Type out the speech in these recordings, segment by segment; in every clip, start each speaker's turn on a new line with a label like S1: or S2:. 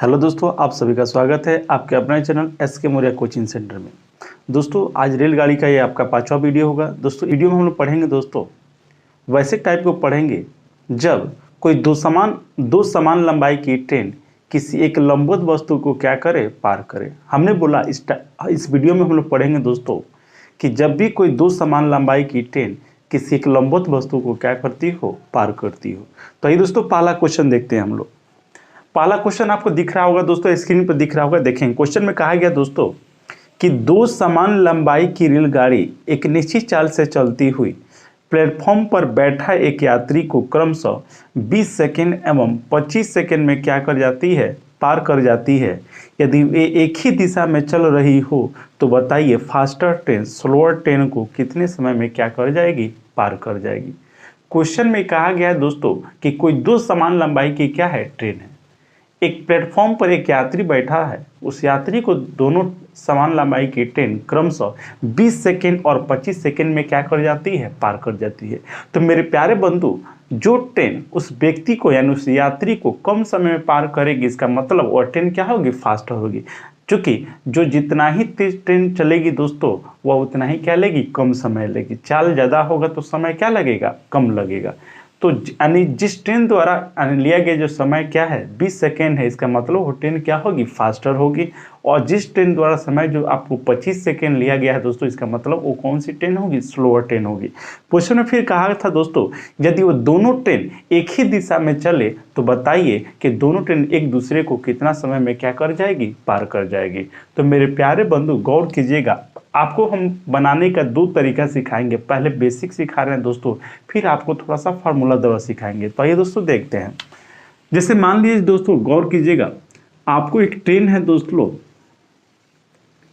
S1: Hello दोस्तों, आप सभी का स्वागत है आपके अपने channel SK Maurya coaching centre में। दोस्तों, आज रेलगाड़ी का ये आपका 5वां वीडियो होगा। दोस्तों, वीडियो में हम लोग पढ़ेंगे दोस्तों वैसे टाइप को पढ़ेंगे जब कोई दो समान लंबाई की ट्रेन किसी एक लंबवत वस्तु को क्या करे, पार करे। हमने बोला इस वीडियो में हम लोग पढ़ेंगे दोस्तों कि जब भी कोई दो समान लंबाई की ट्रेन किसी एक लंबवत वस्तु को क्या करती हो, पार करती हो। तो ये दोस्तों पहला क्वेश्चन देखते हैं हम लोग। पहला क्वेश्चन आपको दिख रहा होगा दोस्तों, स्क्रीन पर दिख रहा होगा। देखें, क्वेश्चन में कहा गया दोस्तों कि दो समान लंबाई की रेलगाड़ी एक निश्चित चाल से चलती हुई प्लेटफॉर्म पर बैठा एक यात्री को क्रमशः 20 सेकंड एवं 25 सेकंड में क्या कर जाती है, पार कर जाती है। यदि वे एक ही दिशा में चल रही हो तो बताइए फास्टर ट्रेन स्लोअर ट्रेन को कितने समय में क्या कर जाएगी, पार कर जाएगी। क्वेश्चन में कहा गया है दोस्तों कि कोई दो समान लंबाई की क्या है, ट्रेन है। एक प्लेटफॉर्म पर एक यात्री बैठा है, उस यात्री को दोनों समान लंबाई की ट्रेन क्रमशः 20 सेकंड और 25 सेकंड में क्या कर जाती है, पार कर जाती है। तो मेरे प्यारे बंधु, जो ट्रेन उस व्यक्ति को यानी उस यात्री को कम समय में पार करेगी, इसका मतलब वो ट्रेन क्या होगी, फास्टर होगी। क्योंकि जो जितना ही तेज ट्रेन चलेगी दोस्तों, वह उतना ही क्या लेगी, कम समय लेगी। चाल ज़्यादा होगा तो समय क्या लगेगा, कम लगेगा। तो यानी जिस ट्रेन द्वारा लिया गया जो समय क्या है, 20 सेकेंड है, इसका मतलब वो ट्रेन क्या होगी, फास्टर होगी। और जिस ट्रेन द्वारा समय जो आपको 25 सेकेंड लिया गया है दोस्तों, इसका मतलब वो कौन सी ट्रेन होगी, स्लोअर ट्रेन होगी। क्वेश्चन में फिर कहा था दोस्तों, यदि वो दोनों ट्रेन एक ही दिशा में चले तो बताइए कि दोनों ट्रेन एक दूसरे को कितना समय में क्या कर जाएगी, पार कर जाएगी। तो मेरे प्यारे बंधु गौर कीजिएगा, आपको हम बनाने का दो तरीका सिखाएंगे। पहले बेसिक सिखा रहे हैं दोस्तों, फिर आपको थोड़ा सा फार्मूला द्वारा सिखाएंगे। तो आइए दोस्तों देखते हैं। जैसे मान लीजिए दोस्तों, गौर कीजिएगा, आपको एक ट्रेन है दोस्तों,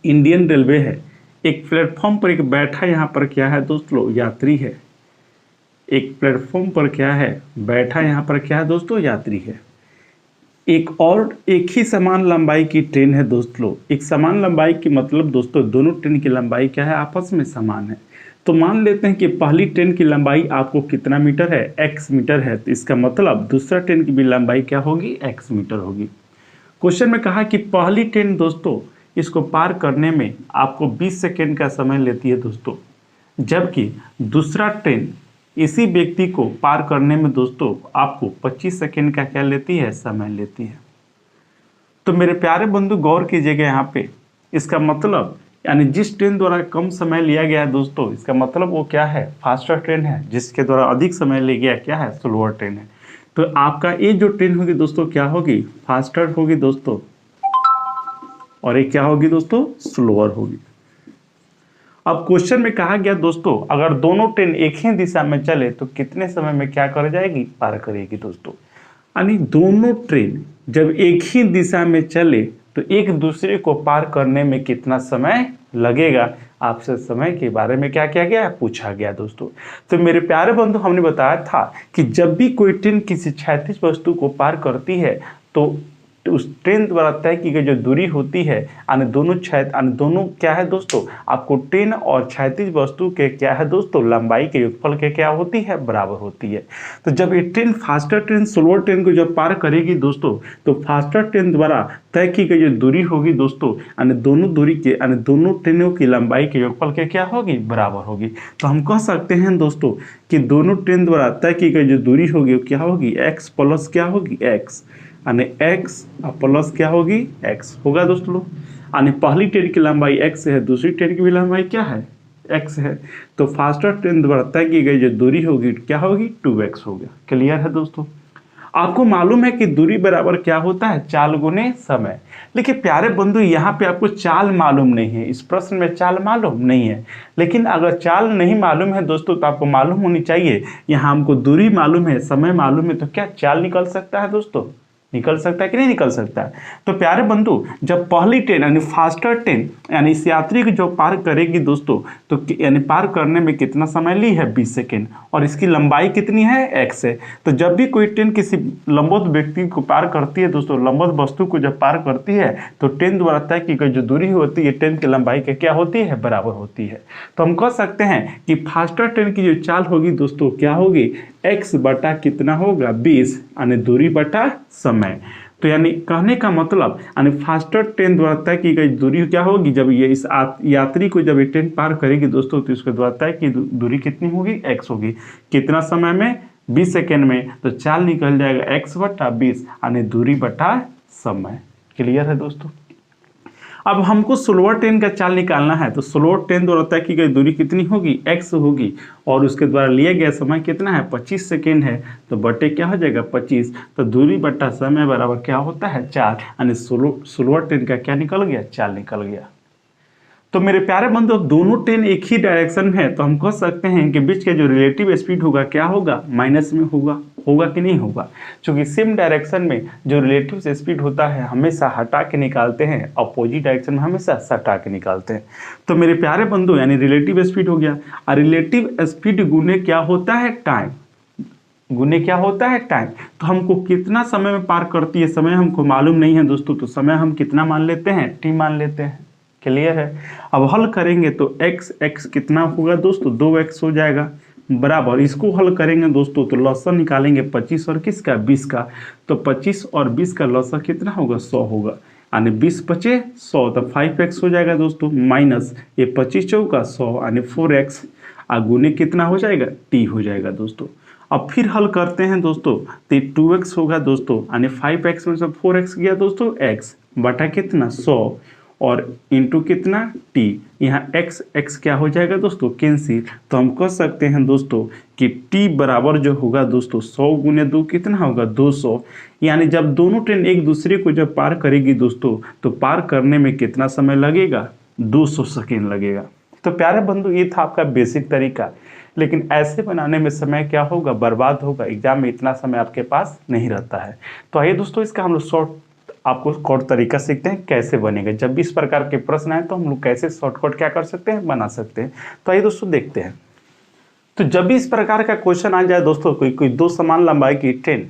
S1: इंडियन रेलवे है। एक प्लेटफॉर्म पर एक बैठा यहाँ पर क्या है दोस्तों, यात्री है। एक प्लेटफॉर्म पर क्या है, बैठा यहाँ पर क्या है दोस्तों, यात्री है। एक ही समान लंबाई की ट्रेन है दोस्तों। एक समान लंबाई की मतलब दोस्तों दोनों ट्रेन की लंबाई क्या है, आपस में समान है। तो मान लेते हैं कि पहली ट्रेन की लंबाई आपको कितना मीटर है, x मीटर है। तो इसका मतलब दूसरा ट्रेन की भी लंबाई क्या होगी, x मीटर होगी। क्वेश्चन में कहा कि पहली ट्रेन दोस्तों इसको पार करने में आपको 20 सेकेंड का समय लेती है दोस्तों, जबकि दूसरा ट्रेन इसी व्यक्ति को पार करने में दोस्तों आपको 25 सेकेंड का क्या लेती है, समय लेती है। तो मेरे प्यारे बंधु गौर कीजिएगा यहाँ पे, इसका मतलब यानी जिस ट्रेन द्वारा कम समय लिया गया है दोस्तों, इसका मतलब वो क्या है, फास्टर ट्रेन है। जिसके द्वारा अधिक समय लिया गया क्या है, स्लोअर ट्रेन है। तो आपका ये जो ट्रेन होगी दोस्तों क्या होगी, फास्टर होगी दोस्तों, और ये क्या होगी दोस्तों, स्लोअर होगी। अब क्वेश्चन में कहा गया दोस्तों, अगर दोनों ट्रेन एक ही दिशा में चले तो कितने समय में क्या कर जाएगी, पार करेगी दोस्तों। यानी दोनों ट्रेन जब एक ही दिशा में चले तो एक दूसरे को पार करने में कितना समय लगेगा, आपसे समय के बारे में क्या किया गया, पूछा गया दोस्तों। तो मेरे प्यारे बंधु, हमने बताया था कि जब भी कोई ट्रेन किसी क्षैतिज वस्तु को पार करती है तो उस ट्रेन द्वारा तय की गई जो दूरी होती है, दोनों क्या है दोस्तों, आपको ट्रेन और क्षैतिज वस्तु के क्या है दोस्तों, लंबाई के योगफल के क्या होती है, बराबर होती है। तो जब ये train faster train slower train को जब पार करेगी दोस्तों, तो फास्टर ट्रेन द्वारा तय की गई जो दूरी होगी दोस्तों, दोनों ट्रेनों की लंबाई के योगफल के क्या होगी, बराबर होगी। तो हम कह सकते हैं दोस्तों कि दोनों ट्रेन द्वारा तय की गई जो दूरी होगी वो क्या होगी, x प्लस क्या होगी, x, यानी x प्लस क्या होगी, x होगा दोस्तों। यानी पहली ट्रेन की लंबाई x है, दूसरी ट्रेन की भी लंबाई क्या है, x है। तो फास्टर ट्रेन द्वारा तय की गई जो दूरी होगी क्या होगी, 2x हो गया। क्लियर है दोस्तों। आपको मालूम है कि दूरी बराबर क्या होता है, चाल गुने समय। लेकिन प्यारे बंधु यहाँ पे आपको चाल मालूम नहीं है, इस प्रश्न में चाल मालूम नहीं है। लेकिन अगर चाल नहीं मालूम है दोस्तों तो आपको मालूम होनी चाहिए, यहाँ हमको दूरी मालूम है, समय मालूम है, तो क्या चाल निकल सकता है दोस्तों, निकल सकता है कि नहीं निकल सकता है। तो प्यारे बंधु, जब पहली ट्रेन यानी फास्टर ट्रेन यानी इस यात्री को जो पार करेगी दोस्तों, तो यानी पार करने में कितना समय ली है, 20 सेकेंड, और इसकी लंबाई कितनी है, x है। तो जब भी कोई ट्रेन किसी लंबवत व्यक्ति को पार करती है दोस्तों, लंबवत वस्तु को जब पार करती है तो ट्रेन द्वारा तय की गई जो दूरी होती है ट्रेन की लंबाई के क्या होती है, बराबर होती है। तो हम कह सकते हैं कि फास्टर ट्रेन की जो चाल होगी दोस्तों क्या होगी, x बटा कितना होगा, 20, यानी दूरी बटा समय। तो यानी कहने का मतलब यानी फास्टर ट्रेन द्वारा तय की गई दूरी क्या होगी, जब ये इस यात्री को जब ये ट्रेन पार करेगी दोस्तों तो इसके द्वारा तय की दूरी कितनी होगी, x होगी। कितना समय में, 20 सेकेंड में। तो चाल निकल जाएगा x बटा 20 यानी दूरी बटा समय। क्लियर है दोस्तों। अब हमको स्लोअर ट्रेन का चाल निकालना है, तो स्लोअर ट्रेन द्वारा तय की गई दूरी कितनी होगी, x होगी, और उसके द्वारा लिया गया समय कितना है, 25 सेकेंड है। तो बटे क्या हो जाएगा 25, तो दूरी बटा समय बराबर क्या होता है 4, यानी स्लोअर ट्रेन का क्या निकल गया, चाल निकल गया। तो मेरे प्यारे बंधु दोनों ट्रेन एक ही डायरेक्शन में है, तो हम कह सकते हैं कि बीच के जो रिलेटिव स्पीड होगा क्या होगा, माइनस में होगा। होगा कि नहीं होगा, क्योंकि सेम डायरेक्शन में जो रिलेटिव स्पीड होता है हमेशा हटा के निकालते हैं, अपोजिट डायरेक्शन में हमेशा सटा के निकालते हैं। तो मेरे प्यारे बंधु यानी रिलेटिव स्पीड हो गया, और रिलेटिव स्पीड गुने क्या होता है, टाइम। गुने क्या होता है, टाइम। तो हमको कितना समय में पार करती है, समय हमको मालूम नहीं है दोस्तों, तो समय हम कितना मान लेते हैं, t मान लेते हैं। क्लियर है। अब हल करेंगे तो x कितना होगा दोस्तों, 2x हो जाएगा, बराबर इसको हल करेंगे दोस्तों तो लॉसा निकालेंगे 25 और किसका, 20 का। तो 25 और 20 का लॉसा कितना होगा, 100 होगा, यानी 20 बचे 100, तो 5x हो जाएगा दोस्तों, माइनस ये 25 चौका 100 यानी 4x, गुने कितना हो जाएगा, t हो जाएगा दोस्तों। अब फिर हल करते हैं दोस्तों, तो 2x होगा दोस्तों, यानी 5x में से 4x गया दोस्तों, x बटा कितना 100 और इंटू कितना t, यहाँ x क्या हो जाएगा दोस्तों, कैंसिल। तो हम कह सकते हैं दोस्तों कि t बराबर जो होगा दोस्तों 100 गुने 2 कितना होगा, 200। यानी जब दोनों ट्रेन एक दूसरे को जब पार करेगी दोस्तों तो पार करने में कितना समय लगेगा, 200 सेकेंड लगेगा। तो प्यारे बंधु ये था आपका बेसिक तरीका, लेकिन ऐसे बनाने में समय क्या होगा, बर्बाद होगा। एग्जाम में इतना समय आपके पास नहीं रहता है। तो आइए दोस्तों इसका हम लोग शॉर्ट तरीका सीखते हैं कैसे बनेगा। जब भी इस प्रकार के प्रश्न आए तो हम लोग कैसे शॉर्टकट क्या कर सकते हैं, बना सकते हैं। तो आइए दोस्तों देखते हैं। तो जब भी इस प्रकार का क्वेश्चन आ जाए दोस्तों, कोई दो समान लंबाई की ट्रेन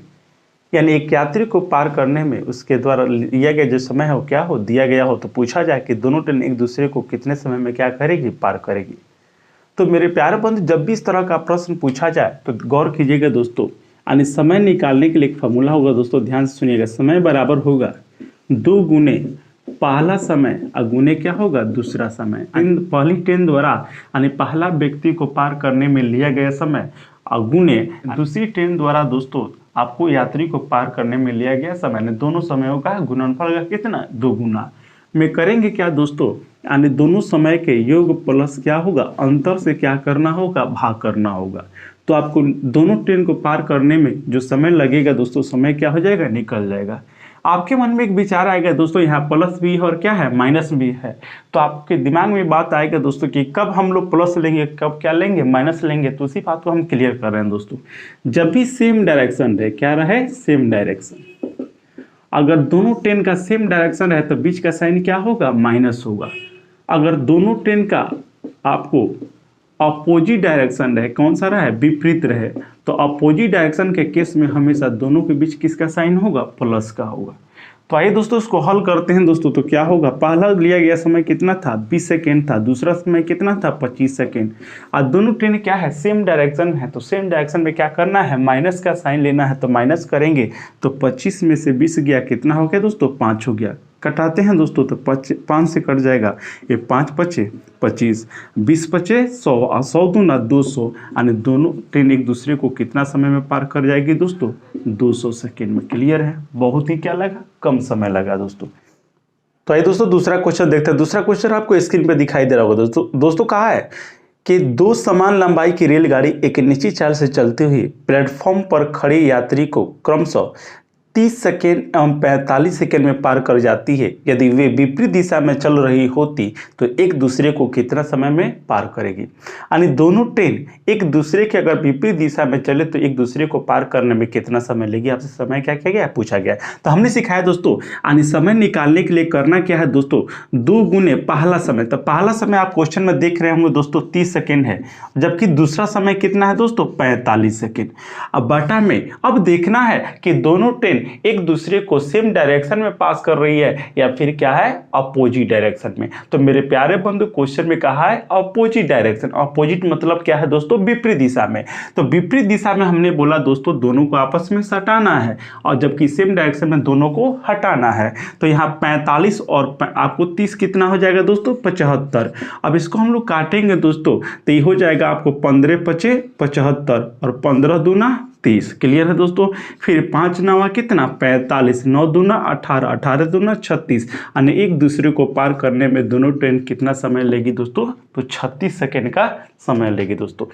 S1: यानी एक यात्री को पार करने में उसके द्वारा लिया गया जो समय हो क्या हो, दिया गया हो, तो पूछा जाए कि दोनों ट्रेन एक दूसरे को कितने समय में क्या करेगी, पार करेगी। तो मेरे प्यारे बंधु जब भी इस तरह का प्रश्न पूछा जाए तो गौर कीजिएगा दोस्तों, यानी समय निकालने के लिए एक फॉर्मूला होगा दोस्तों, ध्यान से सुनिएगा। समय बराबर होगा 2 गुने पहला समय और गुने क्या होगा, दूसरा समय। पहली ट्रेन द्वारा यानी पहला व्यक्ति को पार करने में लिया गया समय और गुने दूसरी ट्रेन द्वारा दोस्तों आपको यात्री को पार करने में लिया गया समय, दोनों समयों का गुणनफल का कितना, 2 गुना में करेंगे क्या दोस्तों, यानी दोनों समय के योग प्लस क्या होगा, अंतर से क्या करना होगा, भाग करना होगा। तो आपको दोनों ट्रेन को पार करने में जो समय लगेगा दोस्तों, समय क्या हो जाएगा, निकल जाएगा। आपके मन में एक विचार आएगा दोस्तों, यहाँ प्लस भी है और क्या है, माइनस भी है। तो आपके दिमाग में बात आएगा दोस्तों कि कब हम लोग प्लस लेंगे, कब क्या लेंगे, माइनस लेंगे। तो उसी बात को हम क्लियर कर रहे हैं दोस्तों। जब भी सेम डायरेक्शन रहे, क्या रहे, सेम डायरेक्शन। अगर दोनों ट्रेन का सेम डायरेक्शन रहे तो बीच का साइन क्या होगा, माइनस होगा। अगर दोनों ट्रेन का आपको अपोजिट डायरेक्शन रहे, कौन सा रहे, विपरीत रहे, तो अपोजिट डायरेक्शन के केस में हमेशा दोनों के बीच किसका साइन होगा, प्लस का होगा। तो आइए दोस्तों इसको हल करते हैं दोस्तों। तो क्या होगा, पहला लिया गया समय कितना था, 20 सेकेंड था, दूसरा समय कितना था, 25 सेकेंड। और दोनों ट्रेन क्या है, सेम डायरेक्शन है, तो सेम डायरेक्शन में क्या करना है, माइनस का साइन लेना है। तो माइनस करेंगे तो 25 में से 20 गया, कितना हो गया दोस्तों, 5 हो गया। कटाते हैं दोस्तों तो 5 से कट जाएगा, ये 5 बचे 25, 20 बचे 100 और 100 दूना 200, यानी दोनों ट्रेन एक दूसरे को कितना समय में पार कर जाएगी दोस्तों, 200 सेकेंड में। क्लियर है, बहुत ही क्या लगा, कम समय लगा दोस्तों। तो आइए दोस्तों दूसरा क्वेश्चन देखते हैं। दूसरा क्वेश्चन आपको स्क्रीन पे दिखाई दे रहा होगा दोस्तों कहा है कि 2 समान लंबाई की रेलगाड़ी एक निश्चित चाल से चलती हुई प्लेटफॉर्म पर खड़े यात्री को क्रमशः 30 सेकेंड एवं 45 सेकेंड में पार कर जाती है। यदि वे विपरीत दिशा में चल रही होती तो एक दूसरे को कितना समय में पार करेगी। यानी दोनों ट्रेन एक दूसरे के अगर विपरीत दिशा में चले तो एक दूसरे को पार करने में कितना समय लेगी। आपसे समय क्या किया गया, पूछा गया। तो हमने सिखाया दोस्तों, यानी समय निकालने के लिए करना क्या है दोस्तों, 2 गुने पहला समय। तो पहला समय आप क्वेश्चन में देख रहे होंगे दोस्तों 30 सेकेंड है, जबकि दूसरा समय कितना है दोस्तों, 45 सेकेंड। अब बटा में अब देखना है कि दोनों ट्रेन ट्रेन एक दूसरे को सेम डायरेक्शन में पास कर रही है या फिर क्या है अपोजिट डायरेक्शन में। तो मेरे प्यारे बंधु क्वेश्चन में कहा है अपोजिट डायरेक्शन। अपोजिट मतलब क्या है दोस्तों, विपरीत दिशा में। तो विपरीत दिशा में हमने बोला दोस्तों दोनों को आपस में सटाना है और जबकि सेम डायरेक्शन में दोनों को हटाना है। तो यहाँ 45 और आपको 30 कितना हो जाएगा दोस्तों 75। अब इसको हम लोग काटेंगे दोस्तों तो ये हो जाएगा आपको 15 पचे 75 और 15 दूना 30। क्लियर है दोस्तों। फिर 5 नवा कितना 45, 9 दूना 18, 18 दूना 36। यानी एक दूसरे को पार करने में दोनों ट्रेन कितना समय लेगी दोस्तों, तो 36 सेकेंड का समय लेगी दोस्तों।